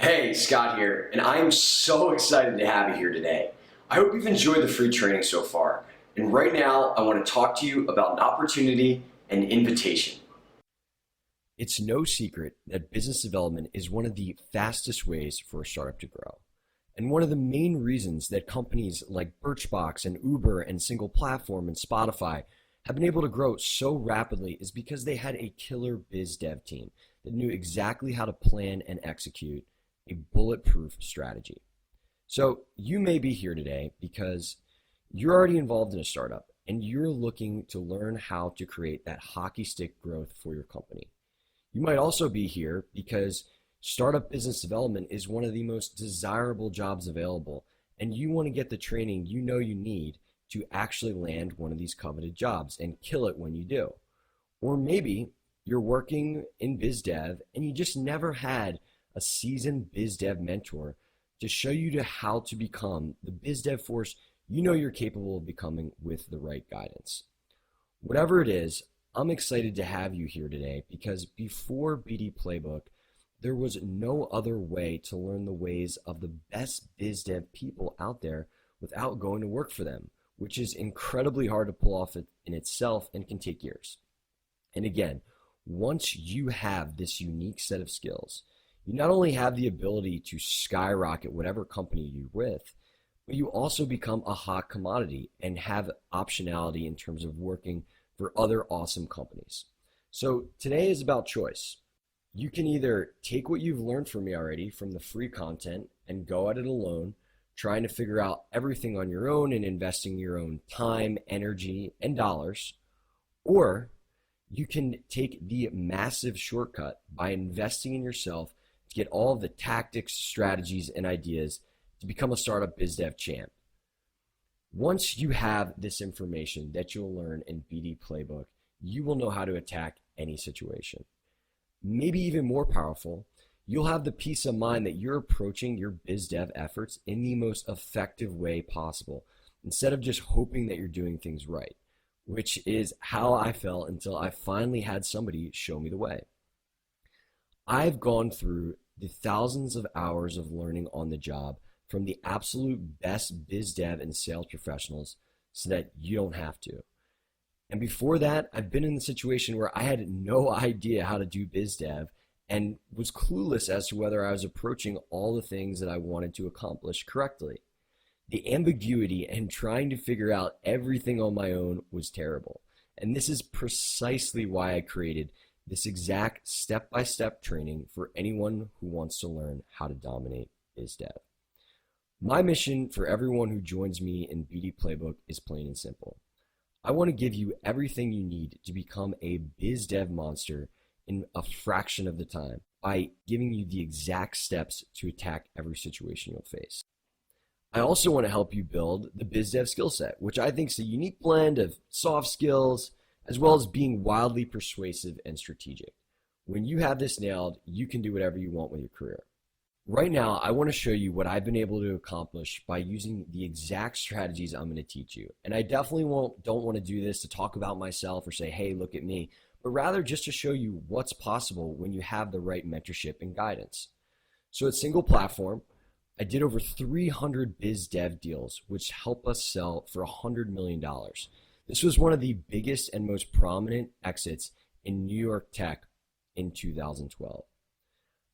Hey, Scott here, and I am so excited to have you here today. I hope you've enjoyed the free training so far. And right now, I want to talk to you about an opportunity and invitation. It's no secret that business development is one of the fastest ways for a startup to grow. And one of the main reasons that companies like Birchbox and Uber and Single Platform and Spotify have been able to grow so rapidly is because they had a killer biz dev team that knew exactly how to plan and execute a bulletproof strategy. So you may be here today because you're already involved in a startup and you're looking to learn how to create that hockey stick growth for your company. You might also be here because startup business development is one of the most desirable jobs available, and you want to get the training you know you need to actually land one of these coveted jobs and kill it when you do. Or maybe you're working in biz dev and you just never had a seasoned biz dev mentor to show you how to become the biz dev force you know you're capable of becoming with the right guidance. Whatever it is, I'm excited to have you here today because before BD Playbook, there was no other way to learn the ways of the best biz dev people out there without going to work for them, which is incredibly hard to pull off in itself and can take years. And again, once you have this unique set of skills, you not only have the ability to skyrocket whatever company you're with, but you also become a hot commodity and have optionality in terms of working for other awesome companies. So today is about choice. You can either take what you've learned from me already from the free content and go at it alone, trying to figure out everything on your own and investing your own time, energy, and dollars, or you can take the massive shortcut by investing in yourself to get all of the tactics, strategies, and ideas to become a startup biz dev champ. Once you have this information that you'll learn in BD Playbook, you will know how to attack any situation. Maybe even more powerful, you'll have the peace of mind that you're approaching your biz dev efforts in the most effective way possible, instead of just hoping that you're doing things right, which is how I felt until I finally had somebody show me the way. I've gone through the thousands of hours of learning on the job from the absolute best biz dev and sales professionals so that you don't have to. And before that, I've been in the situation where I had no idea how to do biz dev and was clueless as to whether I was approaching all the things that I wanted to accomplish correctly. The ambiguity and trying to figure out everything on my own was terrible. And this is precisely why I created this exact step-by-step training for anyone who wants to learn how to dominate biz dev. My mission for everyone who joins me in BD Playbook is plain and simple. I want to give you everything you need to become a biz dev monster in a fraction of the time by giving you the exact steps to attack every situation you'll face. I also want to help you build the biz dev skill set, which I think is a unique blend of soft skills as well as being wildly persuasive and strategic. When you have this nailed, you can do whatever you want with your career. Right now, I want to show you what I've been able to accomplish by using the exact strategies I'm going to teach you. And I definitely don't want to do this to talk about myself or say, hey, look at me, but rather just to show you what's possible when you have the right mentorship and guidance. So at Single Platform, I did over 300 biz dev deals, which helped us sell for $100 million. This was one of the biggest and most prominent exits in New York tech in 2012.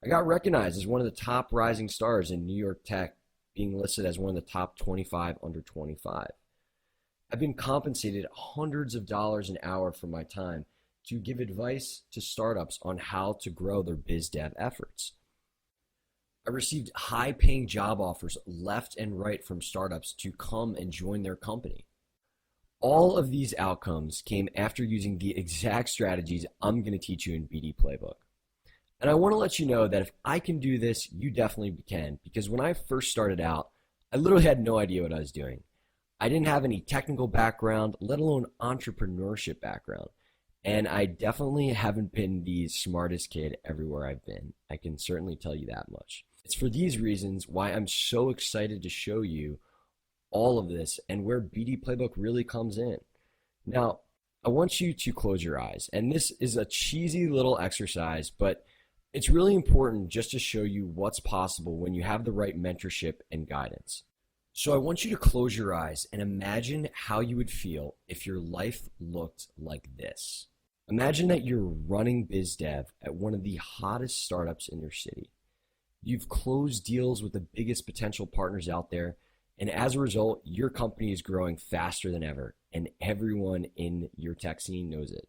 I got recognized as one of the top rising stars in New York tech, being listed as one of the top 25 under 25. I've been compensated hundreds of dollars an hour for my time to give advice to startups on how to grow their biz dev efforts. I received high-paying job offers left and right from startups to come and join their company. All of these outcomes came after using the exact strategies I'm going to teach you in BD Playbook. And I want to let you know that if I can do this, you definitely can, because when I first started out, I literally had no idea what I was doing. I didn't have any technical background, let alone entrepreneurship background. And I definitely haven't been the smartest kid everywhere I've been. I can certainly tell you that much. It's for these reasons why I'm so excited to show you all of this and where BD Playbook really comes in. Now, I want you to close your eyes. And this is a cheesy little exercise, but It's really important just to show you what's possible when you have the right mentorship and guidance. So I want you to close your eyes and imagine how you would feel if your life looked like this. Imagine that you're running biz dev at one of the hottest startups in your city. You've closed deals with the biggest potential partners out there, and as a result, your company is growing faster than ever, and everyone in your tech scene knows it.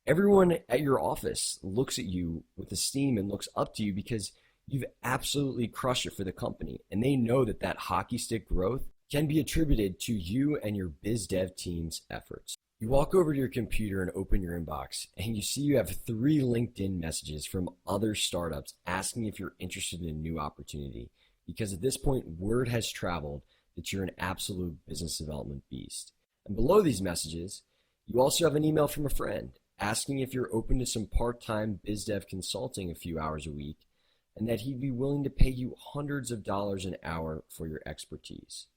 Everyone at your office looks at you with esteem and looks up to you because you've absolutely crushed it for the company, and they know that that hockey stick growth can be attributed to you and your biz dev team's efforts. You walk over to your computer and open your inbox, and you see you have 3 LinkedIn messages from other startups asking if you're interested in a new opportunity, because at this point, word has traveled that you're an absolute business development beast. And below these messages, you also have an email from a friend asking if you're open to some part-time biz dev consulting a few hours a week, and that he'd be willing to pay you hundreds of dollars an hour for your expertise.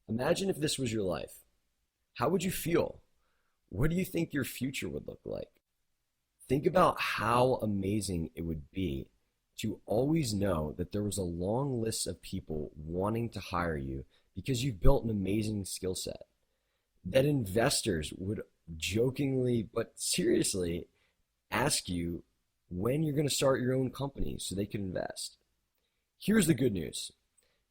Imagine if this was your life. How would you feel? What do you think your future would look like? Think about how amazing it would be to always know that there was a long list of people wanting to hire you because you've built an amazing skill set. That investors would jokingly but seriously ask you when you're going to start your own company so they can invest. Here's the good news.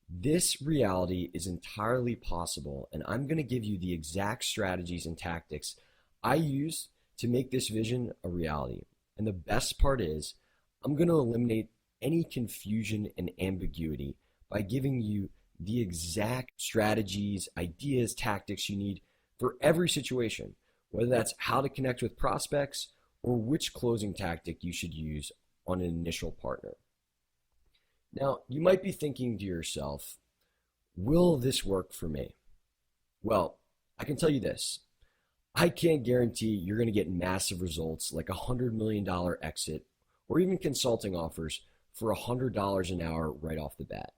This reality is entirely possible, and I'm going to give you the exact strategies and tactics I use to make this vision a reality. And the best part is, I'm going to eliminate any confusion and ambiguity by giving you the exact strategies, ideas, tactics you need for every situation, whether that's how to connect with prospects or which closing tactic you should use on an initial partner. Now, you might be thinking to yourself, will this work for me? Well, I can tell you this. I can't guarantee you're going to get massive results like $100 million exit or even consulting offers for $100 an hour right off the bat.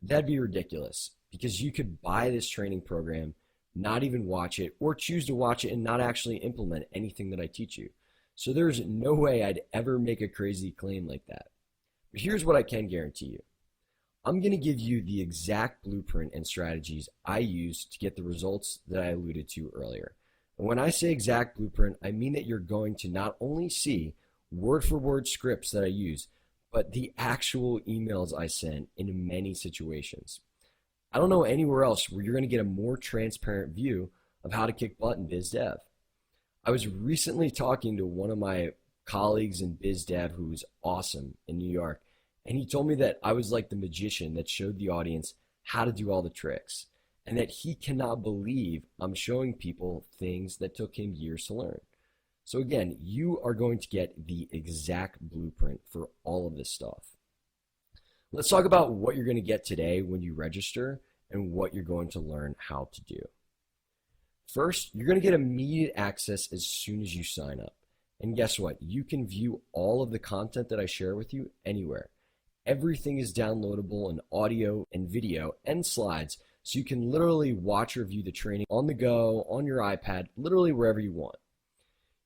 That'd be ridiculous because you could buy this training program, not even watch it, or choose to watch it and not actually implement anything that I teach you. So there's no way I'd ever make a crazy claim like that. But here's what I can guarantee you. I'm going to give you the exact blueprint and strategies I use to get the results that I alluded to earlier. And when I say exact blueprint, I mean that you're going to not only see word for word scripts that I use, but the actual emails I send in many situations. I don't know anywhere else where you're going to get a more transparent view of how to kick butt in biz dev. I was recently talking to one of my colleagues in biz dev who's awesome in New York, and he told me that I was like the magician that showed the audience how to do all the tricks, and that he cannot believe I'm showing people things that took him years to learn. So again, you are going to get the exact blueprint for all of this stuff. Let's talk about what you're going to get today when you register and what you're going to learn how to do. First, you're going to get immediate access as soon as you sign up. And guess what? You can view all of the content that I share with you anywhere. Everything is downloadable in audio and video and slides, so you can literally watch or view the training on the go, on your iPad, literally wherever you want.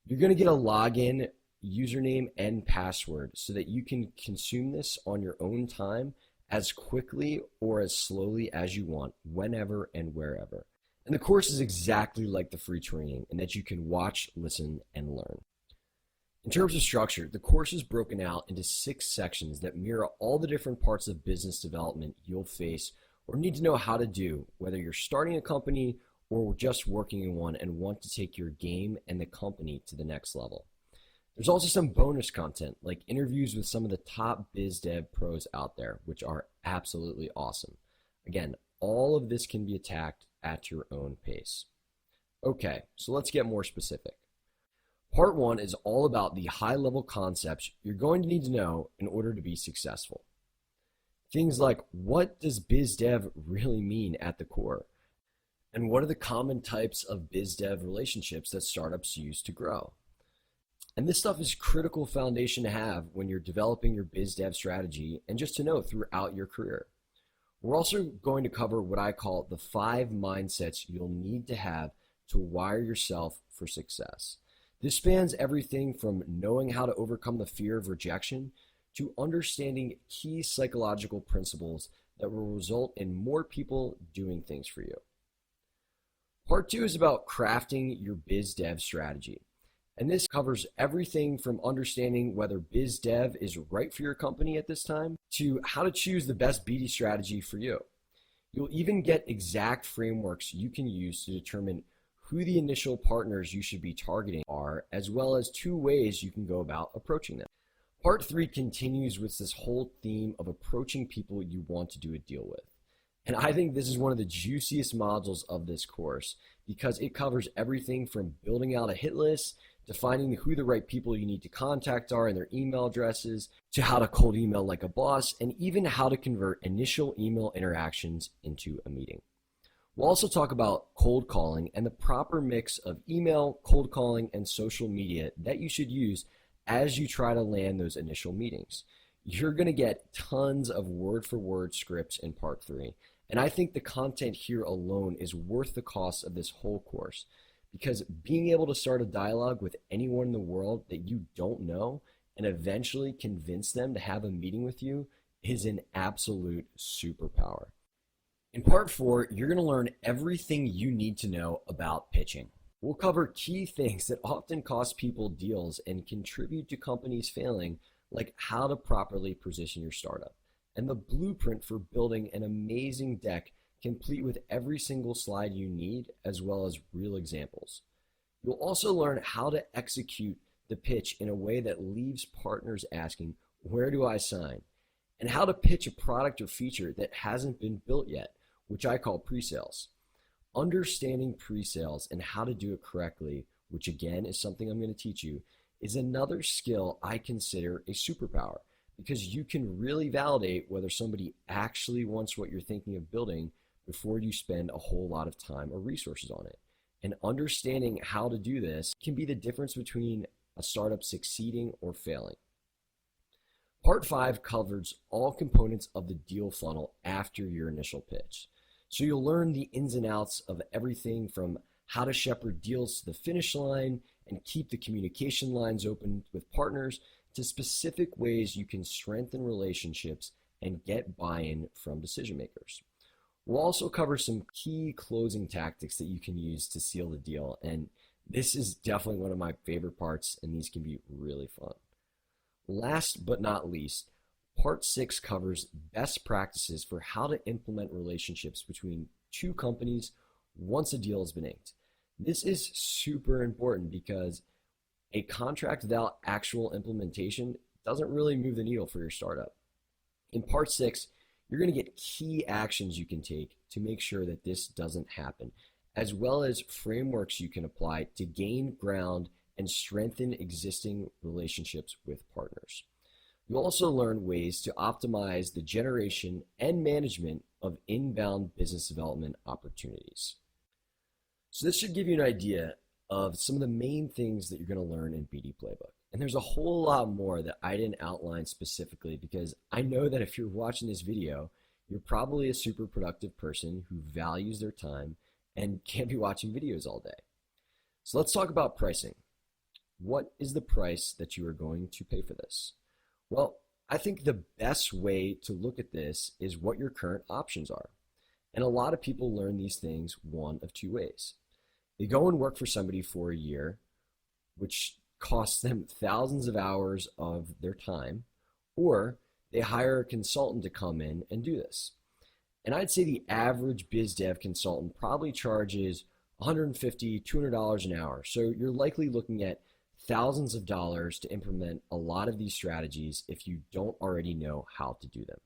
You're going to get a login, username, and password so that you can consume this on your own time as quickly or as slowly as you want, whenever and wherever. And the course is exactly like the free training in that you can watch, listen, and learn. In terms of structure, the course is broken out into 6 sections that mirror all the different parts of business development you'll face or need to know how to do, whether you're starting a company or just working in one and want to take your game and the company to the next level. There's also some bonus content like interviews with some of the top biz dev pros out there, which are absolutely awesome. Again, all of this can be attacked at your own pace. Okay, so let's get more specific. Part 1 is all about the high-level concepts you're going to need to know in order to be successful. Things like, what does biz dev really mean at the core? And what are the common types of biz dev relationships that startups use to grow? And this stuff is critical foundation to have when you're developing your biz dev strategy and just to know throughout your career. We're also going to cover what I call the 5 mindsets you'll need to have to wire yourself for success. This spans everything from knowing how to overcome the fear of rejection to understanding key psychological principles that will result in more people doing things for you. Part 2 is about crafting your biz dev strategy. And this covers everything from understanding whether biz dev is right for your company at this time to how to choose the best BD strategy for you. You'll even get exact frameworks you can use to determine who the initial partners you should be targeting are, as well as 2 ways you can go about approaching them. Part 3 continues with this whole theme of approaching people you want to do a deal with. And I think this is one of the juiciest modules of this course because it covers everything from building out a hit list to finding who the right people you need to contact are and their email addresses, to how to cold email like a boss, and even how to convert initial email interactions into a meeting. We'll also talk about cold calling and the proper mix of email, cold calling, and social media that you should use as you try to land those initial meetings. You're going to get tons of word-for-word scripts in part 3, and I think the content here alone is worth the cost of this whole course, because being able to start a dialogue with anyone in the world that you don't know and eventually convince them to have a meeting with you is an absolute superpower. In part 4, you're going to learn everything you need to know about pitching. We'll cover key things that often cost people deals and contribute to companies failing, like how to properly position your startup, and the blueprint for building an amazing deck complete with every single slide you need, as well as real examples. You'll also learn how to execute the pitch in a way that leaves partners asking, where do I sign? And how to pitch a product or feature that hasn't been built yet, which I call pre-sales. Understanding pre-sales and how to do it correctly, which again is something I'm going to teach you, is another skill I consider a superpower, because you can really validate whether somebody actually wants what you're thinking of building before you spend a whole lot of time or resources on it. And understanding how to do this can be the difference between a startup succeeding or failing. Part 5 covers all components of the deal funnel after your initial pitch. So you'll learn the ins and outs of everything from how to shepherd deals to the finish line and keep the communication lines open with partners, to specific ways you can strengthen relationships and get buy-in from decision makers. We'll also cover some key closing tactics that you can use to seal the deal, and this is definitely one of my favorite parts, and these can be really fun. Last but not least, Part 6 covers best practices for how to implement relationships between 2 companies once a deal has been inked. This is super important because a contract without actual implementation doesn't really move the needle for your startup. In Part 6, you're going to get key actions you can take to make sure that this doesn't happen, as well as frameworks you can apply to gain ground and strengthen existing relationships with partners. You'll also learn ways to optimize the generation and management of inbound business development opportunities. So this should give you an idea of some of the main things that you're going to learn in BD Playbook. And there's a whole lot more that I didn't outline specifically, because I know that if you're watching this video, you're probably a super productive person who values their time and can't be watching videos all day. So let's talk about pricing. What is the price that you are going to pay for this? Well, I think the best way to look at this is what your current options are. And a lot of people learn these things one of 2 ways. They go and work for somebody for a year, which costs them thousands of hours of their time, or they hire a consultant to come in and do this. And I'd say the average biz dev consultant probably charges $150, $200 an hour. So you're likely looking at thousands of dollars to implement a lot of these strategies if you don't already know how to do them.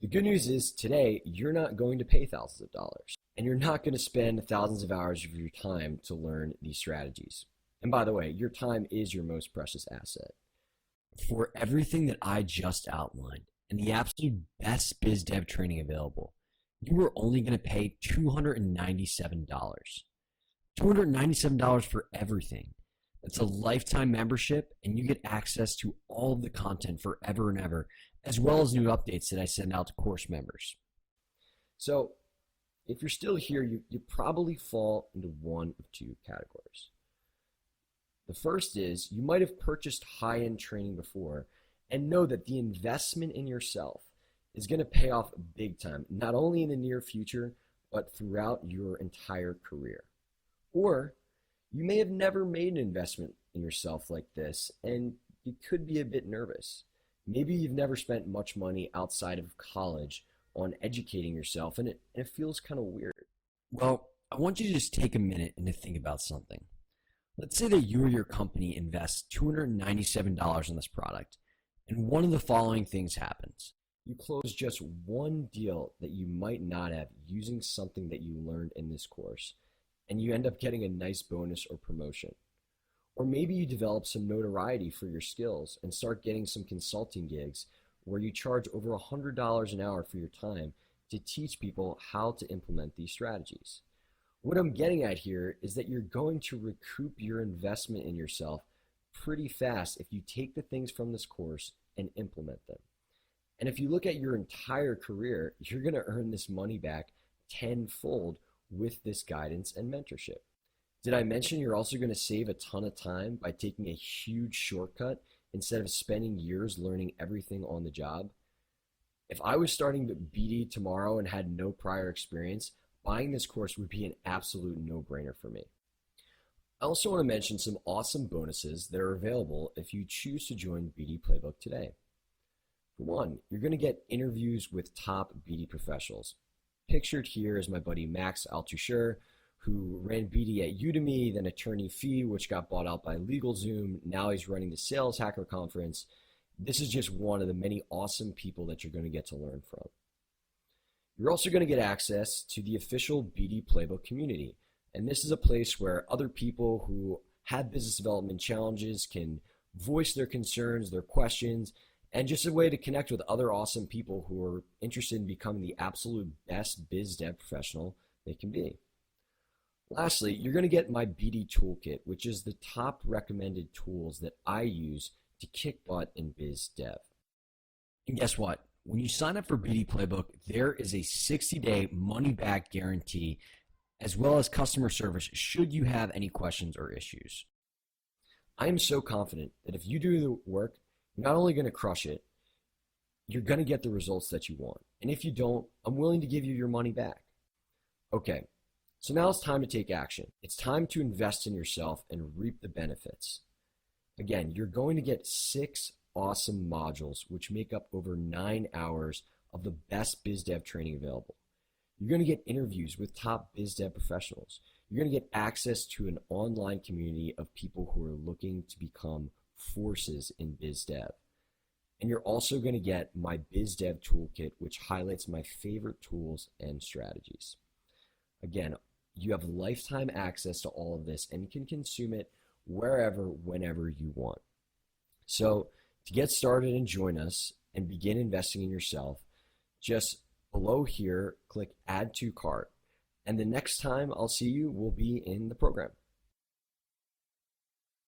The good news is today, you're not going to pay thousands of dollars, and you're not going to spend thousands of hours of your time to learn these strategies. And by the way, your time is your most precious asset. For everything that I just outlined and the absolute best biz dev training available, you are only going to pay $297. $297 for everything. It's a lifetime membership, and you get access to all of the content forever and ever, as well as new updates that I send out to course members. So if you're still here, you probably fall into one of 2 categories. The first is you might have purchased high-end training before, And know that the investment in yourself is going to pay off big time, not only in the near future, but throughout your entire career. Or you may have never made an investment in yourself like this, and you could be a bit nervous. Maybe you've never spent much money outside of college on educating yourself, and it feels kind of weird. Well, I want you to just take a minute and to think about something. Let's say that you or your company invests $297 in this product, and one of the following things happens. You close just one deal that you might not have using something that you learned in this course, and you end up getting a nice bonus or promotion. Or maybe you develop some notoriety for your skills and start getting some consulting gigs where you charge over $100 an hour for your time to teach people how to implement these strategies. What I'm getting at here is that you're going to recoup your investment in yourself pretty fast if you take the things from this course and implement them. And if you look at your entire career, you're going to earn this money back tenfold with this guidance and mentorship. Did I mention you're also going to save a ton of time by taking a huge shortcut instead of spending years learning everything on the job? If I was starting BD tomorrow and had no prior experience, buying this course would be an absolute no-brainer for me. I also want to mention some awesome bonuses that are available if you choose to join BD Playbook today. For one, you're going to get interviews with top BD professionals. Pictured here is my buddy Max Altucher, who ran BD at Udemy, then Attorney Fee, which got bought out by LegalZoom. Now he's running the Sales Hacker Conference. This is just one of the many awesome people that you're going to get to learn from. You're also going to get access to the official BD Playbook community. And this is a place where other people who have business development challenges can voice their concerns, their questions, and just a way to connect with other awesome people who are interested in becoming the absolute best biz dev professional they can be. Lastly, you're going to get my BD Toolkit, which is the top recommended tools that I use to kick butt in biz dev. And guess what? When you sign up for BD Playbook, there is a 60-day money-back guarantee, as well as customer service should you have any questions or issues. I am so confident that if you do the work, you're not only going to crush it, you're going to get the results that you want. And if you don't, I'm willing to give you your money back. Okay. So now it's time to take action. It's time to invest in yourself and reap the benefits. Again, you're going to get 6 awesome modules, which make up over 9 hours of the best biz dev training available. You're going to get interviews with top biz dev professionals. You're going to get access to an online community of people who are looking to become forces in biz dev. And you're also going to get my biz dev toolkit, which highlights my favorite tools and strategies. Again, you have lifetime access to all of this and can consume it wherever, whenever you want. So to get started and join us and begin investing in yourself, just below here, click Add to Cart. And the next time I'll see you will be in the program.